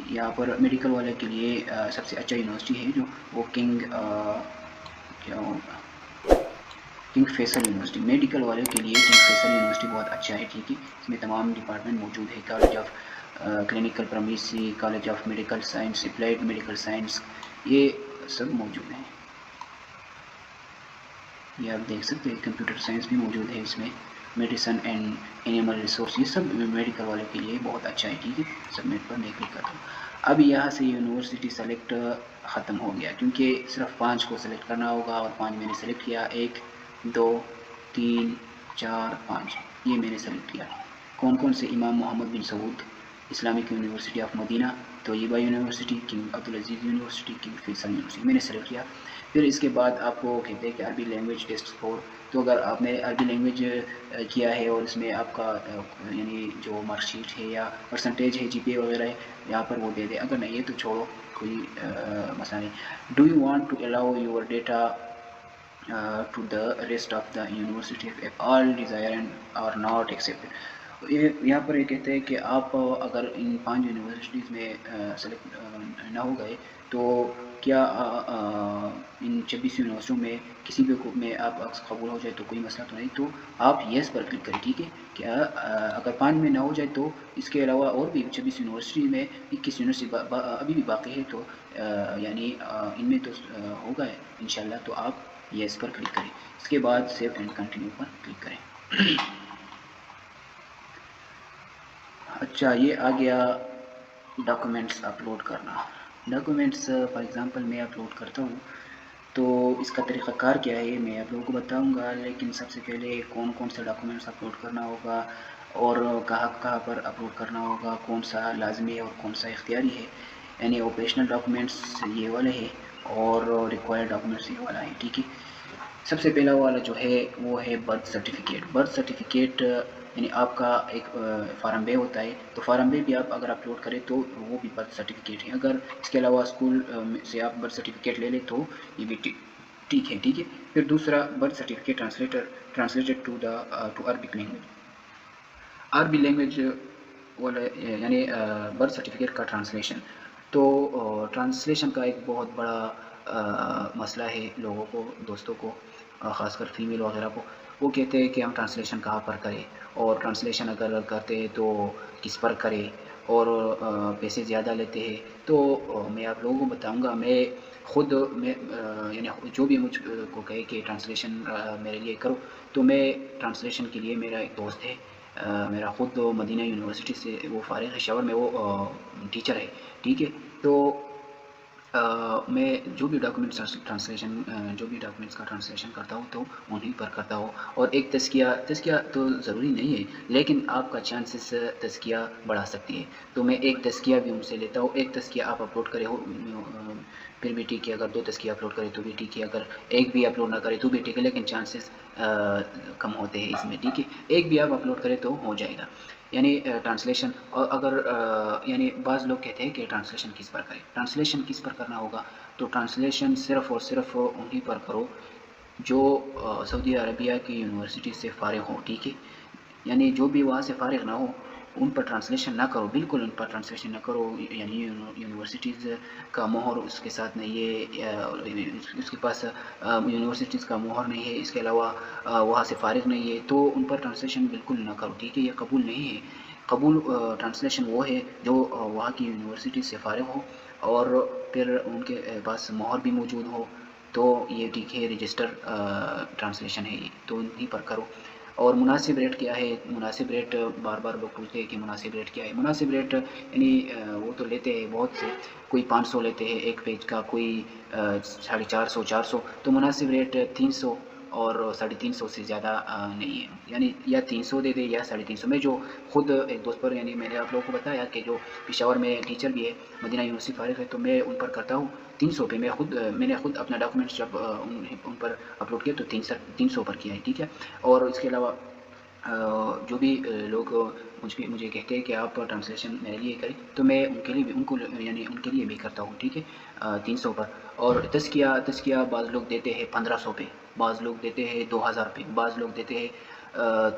یہاں پر میڈیکل والے کے لیے سب سے اچھا یونیورسٹی ہے جو وہ کنگ فیصل یونیورسٹی. میڈیکل والے کے لیے کنگ فیصل یونیورسٹی بہت اچھا ہے. ٹھیک ہے، اس میں تمام ڈپارٹمنٹ موجود ہے، college of clinical pharmacy, college of medical science, applied medical science, یہ سب موجود ہیں. یہ آپ دیکھ سکتے ہیں، کمپیوٹر سائنس بھی موجود ہے اس میں، میڈیسن اینڈ اینیمل ریسورس، یہ سب میڈیکل والے کے لیے بہت اچھا ہے. ٹھیک ہے، سبمٹ پر میں کلک کرتا ہوں. اب یہاں سے یونیورسٹی سلیکٹ ختم ہو گیا، کیونکہ صرف 5 کو سلیکٹ کرنا ہوگا، اور 5 میں نے سلیکٹ کیا، 1 2 3 4 5، یہ میں نے سلیکٹ کیا. کون کون سے؟ Imam Muhammad bin Saud Islamic University of Medina, Taibah University, King Abdulaziz University, King Faisal University میں نے سلیکٹ کیا. پھر اس کے بعد آپ کو کہتے ہیں کہ عربی لینگویج ٹیسٹ 4، تو اگر آپ نے عربی لینگویج کیا ہے اور اس میں آپ کا یعنی جو مارک شیٹ ہے یا پرسنٹیج ہے، جی پی اے وغیرہ ہے، یہاں پر وہ دے دیں. اگر نہیں ہے تو چھوڑو، کوئی مسئلہ نہیں. Do you want to allow your data to the rest of the university if all desire and are not accepted. یہاں پر یہ کہتے ہیں کہ آپ اگر ان 5 یونیورسٹیز میں سلیکٹ نہ ہو گئے تو کیا ان 26 یونیورسٹیوں میں کسی بھی میں آپ قبول ہو جائے تو کوئی مسئلہ تو نہیں، تو آپ یس پر کلک کریں. ٹھیک ہے، کیا اگر 5 میں نہ ہو جائے تو اس کے علاوہ اور بھی 26 یونیورسٹی میں 21 یونیورسٹی ابھی بھی باقی ہے، تو یعنی ان میں تو ہوگا انشاءاللہ، تو آپ یس پر کلک کریں. اس کے بعد save and continue per click کریں. اچھا، یہ آ گیا ڈاکومنٹس اپلوڈ کرنا. ڈاکومنٹس فار ایگزامپل میں اپلوڈ کرتا ہوں، تو اس کا طریقہ کار کیا ہے میں آپ لوگوں کو بتاؤں گا. لیکن سب سے پہلے کون کون سے ڈاکومنٹس اپلوڈ کرنا ہوگا اور کہاں پر اپلوڈ کرنا ہوگا، کون سا لازمی ہے اور کون سا اختیاری ہے. یعنی آپریشنل ڈاکومنٹس یہ والے ہے اور ریکوائرڈ ڈاکومنٹس یہ والا ہے. ٹھیک ہے، سب سے پہلا والا جو ہے وہ ہے برتھ سرٹیفکیٹ. برتھ سرٹیفکیٹ یعنی آپ کا ایک فارم بے ہوتا ہے، تو فارم بے بھی آپ اگر اپلوڈ کریں تو وہ بھی برتھ سرٹیفکیٹ ہے. اگر اس کے علاوہ اسکول سے آپ برتھ سرٹیفکیٹ لے لیں تو یہ بھی ٹھیک ہے. ٹھیک ہے، پھر دوسرا birth certificate translated to Arabic language. عربی لینگویج والا یعنی برتھ سرٹیفکیٹ کا ٹرانسلیشن. تو ٹرانسلیشن کا ایک بہت بڑا مسئلہ ہے لوگوں کو، دوستوں کو، خاص کر فیمیل وغیرہ کو. وہ کہتے ہیں کہ ہم ٹرانسلیشن کہاں پر کریں، اور ٹرانسلیشن اگر کرتے ہیں تو کس پر کریں، اور پیسے زیادہ لیتے ہیں. تو میں آپ لوگوں کو بتاؤں گا، میں خود یعنی جو بھی مجھ کو کہے کہ ٹرانسلیشن میرے لیے کرو، تو میں ٹرانسلیشن کے لیے میرا ایک دوست ہے، میرا خود مدینہ یونیورسٹی سے وہ فارغ ہے، شاور میں وہ ٹیچر ہے. ٹھیک ہے، تو میں جو بھی ڈاکومنٹس کا ٹرانسلیشن کرتا ہوں تو انہیں پر کرتا ہوں. اور ایک تزکیہ تو ضروری نہیں ہے، لیکن آپ کا چانسز تزکیہ بڑھا سکتی ہے. تو میں ایک تزکیہ بھی ان سے لیتا ہوں. ایک تزکیہ آپ اپلوڈ کرے ہو پھر بھی ٹھیک ہے، اگر 2 تزکیہ اپلوڈ کرے تو بھی ٹھیک ہے، اگر ایک بھی اپلوڈ نہ کرے تو بھی ٹھیک ہے، لیکن چانسز کم ہوتے ہیں اس میں. ٹھیک ہے، ایک بھی آپ اپلوڈ کرے تو ہو جائے گا. یعنی ٹرانسلیشن، اور اگر یعنی بعض لوگ کہتے ہیں کہ ٹرانسلیشن کس پر کریں. ٹرانسلیشن کس پر کرنا ہوگا، تو ٹرانسلیشن صرف اور صرف انہیں پر کرو جو سعودی عربیہ کی یونیورسٹی سے فارغ ہو. ٹھیک ہے، یعنی جو بھی وہاں سے فارغ نہ ہو ان پر ٹرانسلیشن نہ کرو، بالکل ان پر ٹرانسلیشن نہ کرو. یعنی یونیورسٹیز کا مہر اس کے ساتھ نہیں ہے، اس کے پاس یونیورسٹیز کا مہر نہیں ہے، اس کے علاوہ وہاں سے فارغ نہیں ہے، تو ان پر ٹرانسلیشن بالکل نہ کرو. ٹھیک ہے، یہ قبول نہیں ہے. قبول ٹرانسلیشن وہ ہے جو وہاں کی یونیورسٹی سے فارغ ہو اور پھر ان کے پاس مہر بھی موجود ہو، تو یہ ٹھیک ہے، رجسٹر ٹرانسلیشن ہے یہ، تو انہیں پر کرو. اور مناسب ریٹ کیا ہے؟ مناسب ریٹ بار بار لوگ پوچھتے ہیں کہ مناسب ریٹ کیا ہے. مناسب ریٹ یعنی وہ تو لیتے ہیں بہت سے، کوئی 500 لیتے ہیں ایک پیج کا، کوئی 450 400. تو مناسب ریٹ 300 اور 350 سے زیادہ نہیں ہے، یعنی یا 300 دے دے یا 350. میں جو خود ایک دوست پر، یعنی میں نے آپ لوگوں کو بتایا کہ جو پشاور میں ٹیچر بھی ہے، مدینہ یونیورسٹی فارغ ہے، تو میں ان پر کرتا ہوں 300 پہ. میں نے خود اپنا ڈاکومنٹس جب ان پر اپلوڈ کیا تو 300 پر کیا ہے، ٹھیک ہے. اور اس کے علاوہ جو بھی لوگ مجھے کہتے ہیں کہ آپ ٹرانسلیشن میرے لیے کریں، تو میں ان کے لیے بھی یعنی ان کے لیے بھی کرتا ہوں، ٹھیک ہے، 300 پر. اور تزکیہ بعض لوگ دیتے ہیں 1500 پہ، بعض لوگ دیتے ہیں 2000 پہ، بعض لوگ دیتے ہیں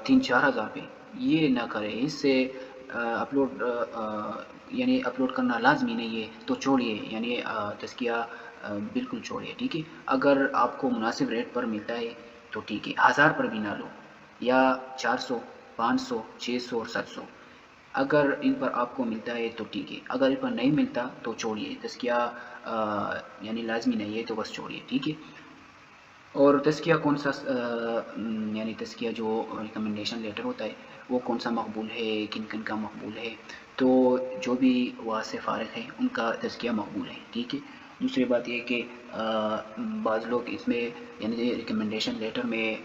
3-4 ہزار پہ. یہ نہ کریں، اس سے اپلوڈ یعنی اپلوڈ کرنا لازمی نہیں ہے، تو چھوڑیے، یعنی تزکیہ بالکل چھوڑیے، ٹھیک ہے. اگر آپ کو مناسب ریٹ پر ملتا ہے تو ٹھیک ہے، 1000 پر بھی نہ لو، یا 400 500 600 اور 700. اگر ان پر آپ کو ملتا ہے تو ٹھیک ہے، اگر ان پر نہیں ملتا تو چھوڑیے. تزکیہ یعنی لازمی نہیں ہے تو بس چھوڑیے، ٹھیک ہے. اور تزکیہ کون سا یعنی تزکیہ جو ریکمنڈیشن لیٹر ہوتا ہے وہ کون سا مقبول ہے، کن کن کا مقبول ہے؟ تو جو بھی وہاں سے فارغ ہے ان کا تزکیہ مقبول ہے، ٹھیک ہے. دوسری بات یہ کہ بعض لوگ اس میں یعنی ریکمنڈیشن لیٹر میں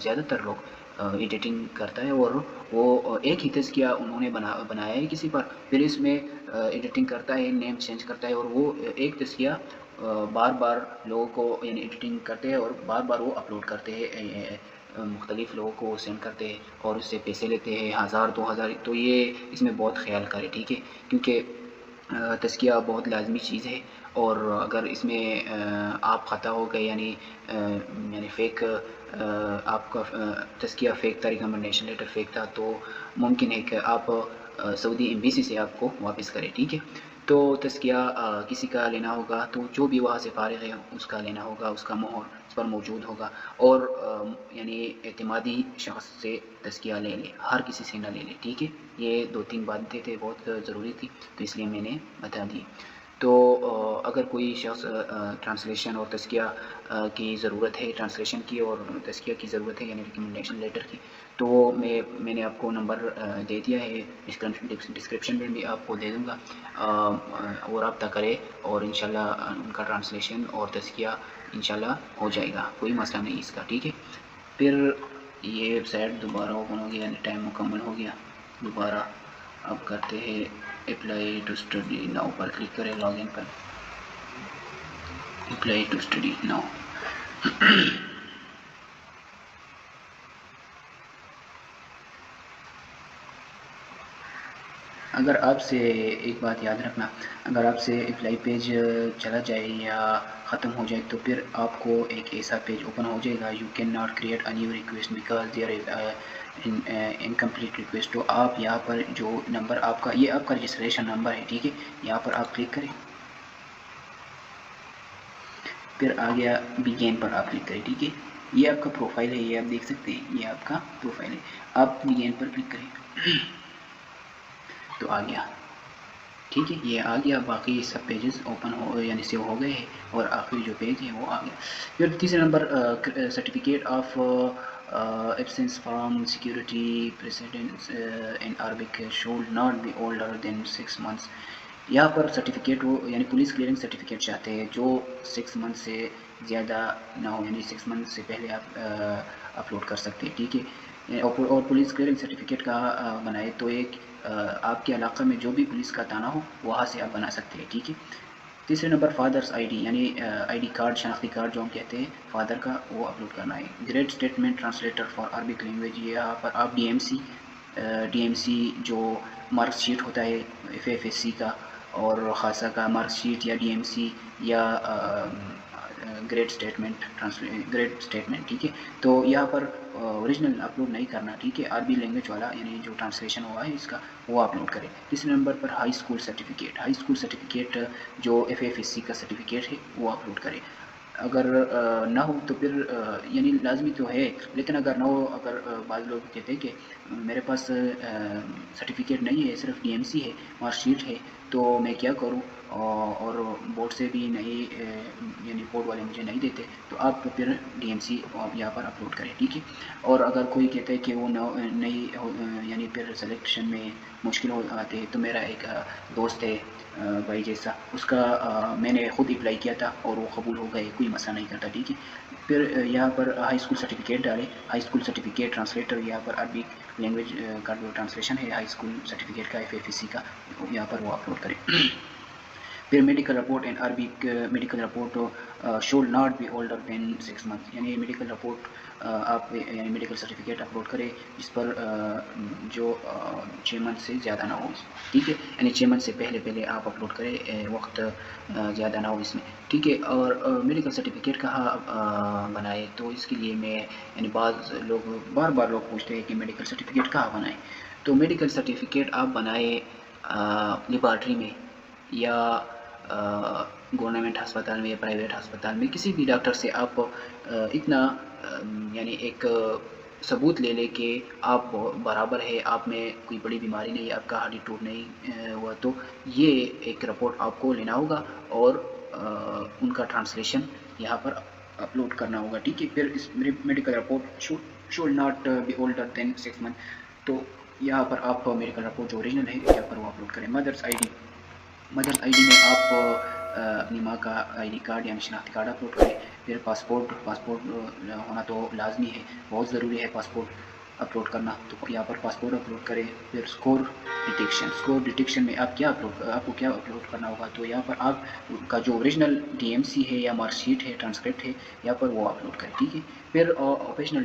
زیادہ تر لوگ ایڈیٹنگ کرتا ہے، اور وہ ایک ہی تزکیہ انہوں نے بنایا ہے کسی پر، پھر اس میں ایڈیٹنگ کرتا ہے، نیم چینج کرتا ہے، اور وہ ایک تزکیہ بار بار لوگوں کو یعنی ایڈیٹنگ کرتے ہیں اور بار بار وہ اپلوڈ کرتے ہیں، مختلف لوگوں کو سینڈ کرتے ہیں اور اس سے پیسے لیتے ہیں 1000 2000. تو یہ اس میں بہت خیال کرے، ٹھیک ہے، کیونکہ تزکیہ بہت لازمی چیز ہے. اور اگر اس میں آپ خطا ہو گئے، یعنی فیک آپ کا تزکیہ فیک تھا، ریکمنڈیشن لیٹر فیک تھا، تو ممکن ہے کہ آپ سعودی ایمبیسی سے آپ کو واپس کرے، ٹھیک ہے. تو تزکیہ کسی کا لینا ہوگا تو جو بھی وہاں سے فارغ ہے اس کا لینا ہوگا، اس کا مہر اس پر موجود ہوگا. اور یعنی اعتمادی شخص سے تزکیہ لے لے، ہر کسی سے نہ لے لے، ٹھیک ہے. یہ 2-3 باتیں تھے، بہت ضروری تھی، تو اس لیے میں نے بتا دی. تو اگر کوئی شخص ٹرانسلیشن اور تزکیہ کی ضرورت ہے، ٹرانسلیشن کی اور تزکیہ کی ضرورت ہے، یعنی ریکمنڈیشن لیٹر کی، تو وہ میں نے آپ کو نمبر دے دیا ہے، ڈسکرپشن میں بھی آپ کو دے دوں گا. وہ رابطہ کرے اور انشاءاللہ ان کا ٹرانسلیشن اور تزکیہ انشاءاللہ ہو جائے گا، کوئی مسئلہ نہیں اس کا، ٹھیک ہے. پھر یہ ویب سائٹ دوبارہ اوپن ہو گیا، یعنی ٹائم مکمل ہو گیا. دوبارہ اب کرتے ہیں اپلائی ٹو اسٹڈی ناؤ پر کلک کریں، لاگ ان پر، اپلائی ٹو اسٹڈی ناؤ. اگر آپ سے ایک بات یاد رکھنا، اگر آپ سے اپلائی پیج چلا جائے یا ختم ہو جائے تو پھر آپ کو ایک ایسا پیج اوپن ہو جائے گا، you can not create a new request because there is incomplete request. تو آپ یہاں پر جو نمبر آپ کا، یہ آپ کا رجسٹریشن نمبر ہے، ٹھیک ہے. یہاں پر آپ کلک کریں، پھر آ گیا بیگین پر آپ کلک کریں، ٹھیک ہے. یہ آپ کا پروفائل ہے، یہ آپ دیکھ سکتے ہیں، یہ آپ کا پروفائل ہے. آپ بیگین پر کلک کریں تو آ گیا، ٹھیک ہے. یہ آ گیا. باقی سب پیجز اوپن ہو یعنی سیو ہو گئے ہیں، اور آخری جو پیج ہے وہ آ گیا. پھر تیسرے نمبر certificate of absence from security precedence in Arabic should not be older than 6 months. یہاں پر سرٹیفکیٹ وہ یعنی پولیس کلیئرنس سرٹیفکیٹ چاہتے ہیں جو 6 months سے زیادہ نہ ہو، یعنی 6 months سے پہلے آپ اپلوڈ کر سکتے ہیں، ٹھیک ہے. اور پولیس کلیئرنس سرٹیفکیٹ کا بنائے تو ایک آپ کے علاقہ میں جو بھی پولیس کا تانا ہو وہاں سے آپ بنا سکتے ہیں، ٹھیک ہے. تیسرے نمبر فادرس آئی ڈی، یعنی آئی ڈی کارڈ، شناختی کارڈ جو ہم کہتے ہیں فادر کا، وہ اپلوڈ کرنا ہے. Grade statement translator for Arabic language, یہاں پر آپ ڈی ایم سی جو مارکس شیٹ ہوتا ہے FFSC کا اور خاصہ کا مارکس شیٹ، یا ڈی ایم سی، یا گریڈ اسٹیٹمنٹ، ٹھیک ہے. تو یہاں پر اوریجنل اپلوڈ نہیں کرنا، ٹھیک ہے. عربی لینگویج والا یعنی جو ٹرانسلیشن ہوا ہے اس کا وہ اپلوڈ کرے. تیسرے نمبر پر ہائی اسکول سرٹیفکیٹ جو FFSC کا سرٹیفکیٹ ہے وہ اپلوڈ کرے. اگر نہ ہو تو پھر یعنی لازمی تو ہے، لیکن اگر نہ ہو، اگر بعض لوگ کہتے ہیں کہ میرے پاس سرٹیفکیٹ نہیں ہے، صرف DMC ہے، مارک شیٹ ہے، تو میں کیا کروں، اور بورڈ سے بھی نہیں یعنی بورڈ والے مجھے نہیں دیتے تو آپ پھر DMC یہاں پر اپلوڈ کریں، ٹھیک ہے۔ اور اگر کوئی کہتا ہے کہ وہ نہیں یعنی پھر سلیکشن میں مشکل ہو آتے تو میرا ایک دوست ہے بھائی جیسا، اس کا میں نے خود اپلائی کیا تھا اور وہ قبول ہو گئے، کوئی مسئلہ نہیں کرتا، ٹھیک ہے۔ پھر یہاں پر ہائی اسکول سرٹیفکیٹ ڈالیں، ہائی اسکول سرٹیفکیٹ ٹرانسلیٹر، یہاں پر عربی لینگویج کا جو ٹرانسلیشن ہے ہائی اسکول سرٹیفکیٹ کا FFEC کا، یہاں پر وہ اپلوڈ کریں۔ پھر medical report and Arabic medical report should not be older than 6 months، یعنی میڈیکل رپورٹ آپ یعنی میڈیکل سرٹیفکیٹ اپلوڈ کریں جس پر جو 6 months سے زیادہ نہ ہو، ٹھیک ہے، یعنی 6 months سے پہلے آپ اپلوڈ کریں، وقت زیادہ نہ ہو اس میں، ٹھیک ہے۔ اور میڈیکل سرٹیفکیٹ کہاں بنائے، تو اس کے لیے میں یعنی بار بار لوگ پوچھتے ہیں کہ میڈیکل سرٹیفکیٹ کہاں بنائیں، تو میڈیکل سرٹیفکیٹ آپ بنائے لیبارٹری میں یا گورنمنٹ ہسپتال میں یا پرائیویٹ ہسپتال میں، کسی بھی ڈاکٹر سے آپ اتنا یعنی ایک ثبوت لے لے کہ آپ برابر ہے، آپ میں کوئی بڑی بیماری نہیں، آپ کا ہڈی ٹوٹ نہیں ہوا، تو یہ ایک رپورٹ آپ کو لینا ہوگا اور ان کا ٹرانسلیشن یہاں پر اپلوڈ کرنا ہوگا، ٹھیک ہے۔ پھر اس medical report should not be older than 6 months، تو یہاں پر آپ میڈیکل رپورٹ جو اوریجنل ہے یہاں پر وہ اپلوڈ کریں۔ مدرس آئی ڈی میں آپ اپنی ماں کا ID کارڈ یعنی شناختی کارڈ اپلوڈ کریں۔ پھر پاسپورٹ ہونا تو لازمی ہے، بہت ضروری ہے پاسپورٹ اپلوڈ کرنا، تو یہاں پر پاسپورٹ اپلوڈ کریں۔ پھر اسکور ڈیٹیکشن میں آپ کو کیا اپلوڈ کرنا ہوگا، تو یہاں پر آپ کا جو اوریجنل DMC ہے یا مارک شیٹ ہے، ٹرانسکرپٹ ہے، یہاں پر وہ اپلوڈ کریں، ٹھیک ہے۔ پھر آپریشنل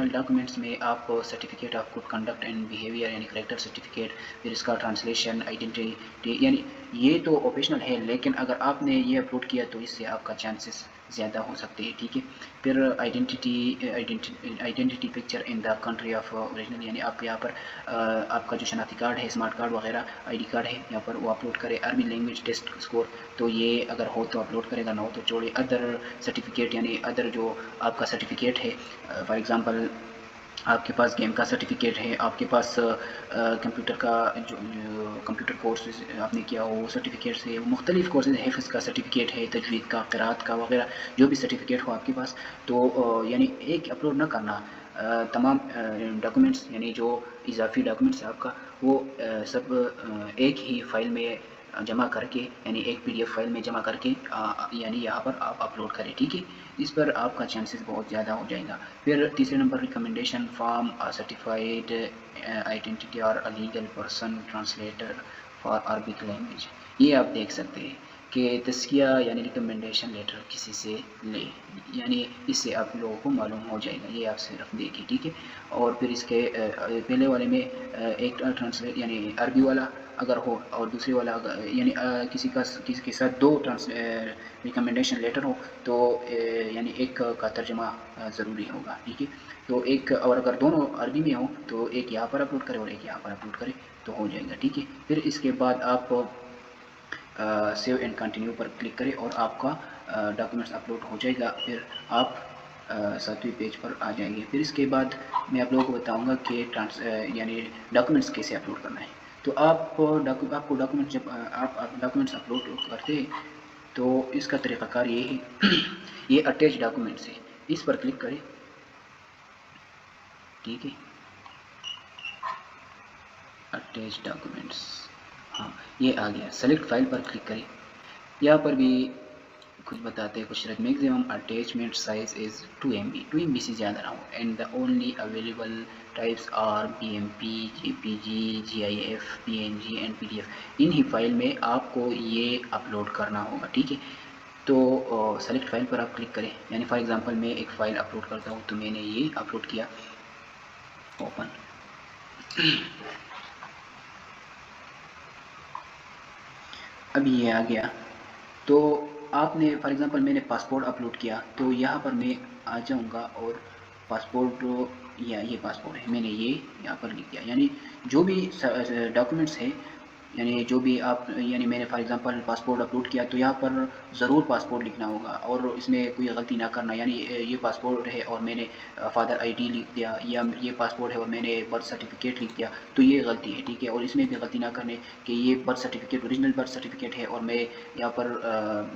ڈاکومنٹس میں آپ certificate of good conduct and behaviour یعنی کریکٹر سرٹیفکیٹ، پھر اس کا ٹرانسلیشن، آئیڈینٹی، یعنی یہ تو آپریشنل ہے لیکن اگر آپ نے یہ اپلوڈ کیا تو اس سے آپ کا چانسز زیادہ ہو سکتے ہیں، ٹھیک ہے۔ پھر identity picture in the country of original, یعنی آپ یہاں پر آپ کا جو شناختی کارڈ ہے، اسمارٹ کارڈ وغیرہ ID کارڈ ہے، یہاں پر وہ اپلوڈ کرے۔ عربی لینگویج ٹیسٹ اسکور، تو یہ اگر ہو تو اپلوڈ کرے گا، نہ ہو تو چھوڑے۔ ادر سرٹیفکیٹ یعنی ادر جو آپ کا سرٹیفکیٹ ہے، فار ایگزامپل آپ کے پاس گیم کا سرٹیفکیٹ ہے، آپ کے پاس کمپیوٹر کا جو کمپیوٹر کورسز آپ نے کیا ہو وہ سرٹیفکیٹس ہے، مختلف کورسز، حفظ کا سرٹیفکیٹ ہے، تجوید کا، قراءت کا وغیرہ، جو بھی سرٹیفکیٹ ہو آپ کے پاس، تو یعنی ایک اپلوڈ نہ کرنا، تمام ڈاکومنٹس یعنی جو اضافی ڈاکومنٹس ہے آپ کا وہ سب ایک ہی فائل میں جمع کر کے، یعنی ایک PDF فائل میں جمع کر کے یعنی یہاں پر آپ اپلوڈ کریں، ٹھیک ہے۔ اس پر آپ کا چانسز بہت زیادہ ہو جائے گا۔ پھر تیسرے نمبر ریکمنڈیشن فارم، سرٹیفائڈ آئیڈینٹی اور legal person translator for Arabic language, یہ آپ دیکھ سکتے ہیں کہ تزکیہ یعنی ریکمنڈیشن لیٹر کسی سے لے، یعنی اس سے آپ لوگوں کو معلوم ہو جائے گا، یہ آپ صرف دیکھیں، ٹھیک ہے۔ اور پھر اس کے پہلے والے میں ایک ٹرانسلیٹ یعنی عربی والا اگر ہو اور دوسرے والا یعنی کسی کے ساتھ 2 ریکمنڈیشن لیٹر ہو تو یعنی ایک کا ترجمہ ضروری ہوگا، ٹھیک ہے۔ تو ایک، اور اگر دونوں عربی میں ہوں تو ایک یہاں پر اپلوڈ کرے اور ایک یہاں پر اپلوڈ کرے تو ہو جائے گا، ٹھیک ہے۔ پھر اس کے بعد آپ save and continue per click کریں اور آپ کا ڈاکومنٹس اپلوڈ ہو جائے گا۔ پھر آپ 7ویں پیج پر آ جائیں گے۔ پھر اس کے بعد میں آپ لوگوں کو بتاؤں گا کہ یعنی ڈاکومنٹس کیسے اپلوڈ کرنا ہے۔ تو آپ کو ڈاکومنٹ جب آپ ڈاکومنٹس اپلوڈ کرتے ہیں تو اس کا طریقہ کار یہ ہے، یہ اٹیچ ڈاکومنٹس ہے، اس پر کلک کریں، ٹھیک ہے، اٹیچ ڈاکومنٹس، ہاں یہ آ گیا۔ سلیکٹ فائل پر کلک کریں، یہاں پر بھی کچھ بتاتے ہیں کچھ maximum attachment size is 2 MB سے زیادہ نہ ہو، and the only available types are BMP JPG GIF PNG اینڈ PDF، ان ہی فائل میں آپ کو یہ اپلوڈ کرنا ہوگا، ٹھیک ہے۔ تو سلیکٹ فائل پر آپ کلک کریں، یعنی فار ایگزامپل میں ایک فائل اپلوڈ کرتا ہوں تو میں نے یہ اپلوڈ کیا، اوپن، اب یہ آ گیا۔ تو آپ نے فار ایگزامپل میں نے پاسپورٹ اپلوڈ کیا تو یہاں پر میں آ جاؤں گا اور پاسپورٹ یا یہ پاسپورٹ ہے، میں نے یہ یہاں پر لکھ دیا، یعنی جو بھی ڈاکومنٹس ہے یعنی جو بھی آپ یعنی میں نے فار ایگزامپل پاسپورٹ اپلوڈ کیا تو یہاں پر ضرور پاسپورٹ لکھنا ہوگا اور اس میں کوئی غلطی نہ کرنا، یعنی یہ پاسپورٹ ہے اور میں نے فادر آئی ڈی لکھ دیا، یا یہ پاسپورٹ ہے اور میں نے برتھ سرٹیفکیٹ لکھ دیا، تو یہ غلطی ہے، ٹھیک ہے. اور اس میں بھی غلطی نہ کرنے کہ یہ birth certificate original birth certificate ہے اور میں یہاں پر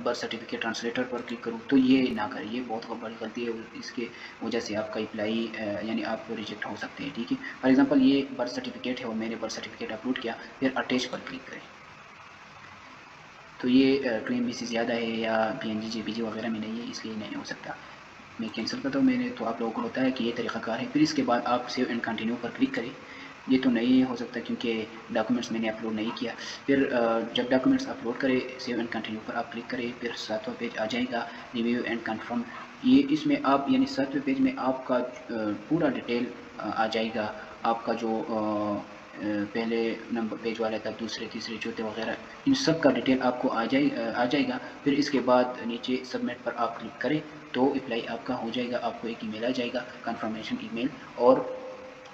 برتھ سرٹیفکیٹ ٹرانسلیٹر پر کلک کروں، تو یہ نہ کریں، یہ بہت بڑی غلطی ہے اور اس کے وجہ سے آپ کا اپلائی یعنی آپ ریجیکٹ ہو سکتے ہیں، ٹھیک ہے. فار ایگزامپل یہ برتھ سرٹیفکیٹ ہے اور میں نے برتھ سرٹیفکیٹ اپلوڈ کیا، پھر اٹیچ پر کلک کریں، تو یہ 2 MB سے زیادہ ہے یا PNG JPG وغیرہ میں نہیں ہے، اس لیے نہیں ہو سکتا. میں کینسل کرتا ہوں، میں نے تو آپ لوگوں کو بتایا کہ یہ طریقہ کار ہے. پھر اس کے بعد آپ save and continue per click کریں. یہ تو نہیں ہو سکتا کیونکہ ڈاکومنٹس میں نے اپلوڈ نہیں کیا. پھر جب ڈاکومنٹس اپلوڈ کرے سیو اینڈ کنٹینیو پر آپ کلک کریں، پھر 7واں پیج آ جائے گا ریویو اینڈ کنفرم. یہ اس میں آپ یعنی 7ویں پیج میں آپ کا پورا ڈیٹیل آ جائے گا، آپ کا جو پہلے نمبر پیج والا تھا، دوسرے تیسرے چوتھے وغیرہ، ان سب کا ڈیٹیل آپ کو آ جائے گا. پھر اس کے بعد نیچے سبمٹ پر آپ کلک کریں تو اپلائی آپ کا ہو جائے گا. آپ کو ایک ای میل آ جائے گا، کنفرمیشن ای میل، اور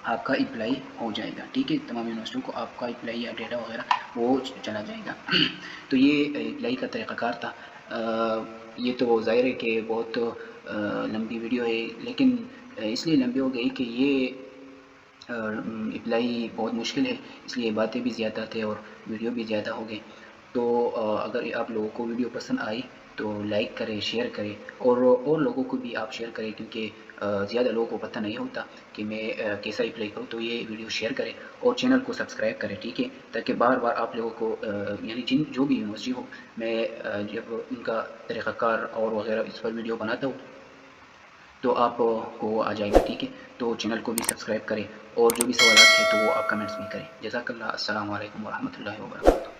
آپ کا اپلائی ہو جائے گا، ٹھیک ہے. تمام یونیورسٹیوں کو آپ کا اپلائی یا ڈیٹا وغیرہ وہ چلا جائے گا. تو یہ اپلائی کا طریقہ کار تھا. یہ تو ظاہر ہے کہ بہت لمبی ویڈیو ہے، لیکن اس لیے لمبی ہو گئی کہ یہ اپلائی بہت مشکل ہے، اس لیے باتیں بھی زیادہ تھے اور ویڈیو بھی زیادہ ہو گئی. تو اگر آپ لوگوں کو ویڈیو پسند آئی تو لائک کریں، شیئر کریں، اور لوگوں کو بھی آپ شیئر کریں، کیونکہ زیادہ لوگوں کو پتہ نہیں ہوتا کہ میں کیسا اپلائی کروں. تو یہ ویڈیو شیئر کریں اور چینل کو سبسکرائب کریں، ٹھیک ہے، تاکہ بار بار آپ لوگوں کو یعنی جو بھی یونیورسٹی ہو، میں جب ان کا طریقہ کار اور وغیرہ اس پر ویڈیو بناتا ہوں تو آپ کو آ جائے گا، ٹھیک ہے. تو چینل کو بھی سبسکرائب کریں اور جو بھی سوالات ہیں تو وہ آپ کمنٹس میں کریں. جزاک اللہ. السلام علیکم ورحمۃ اللہ وبرکاتہ.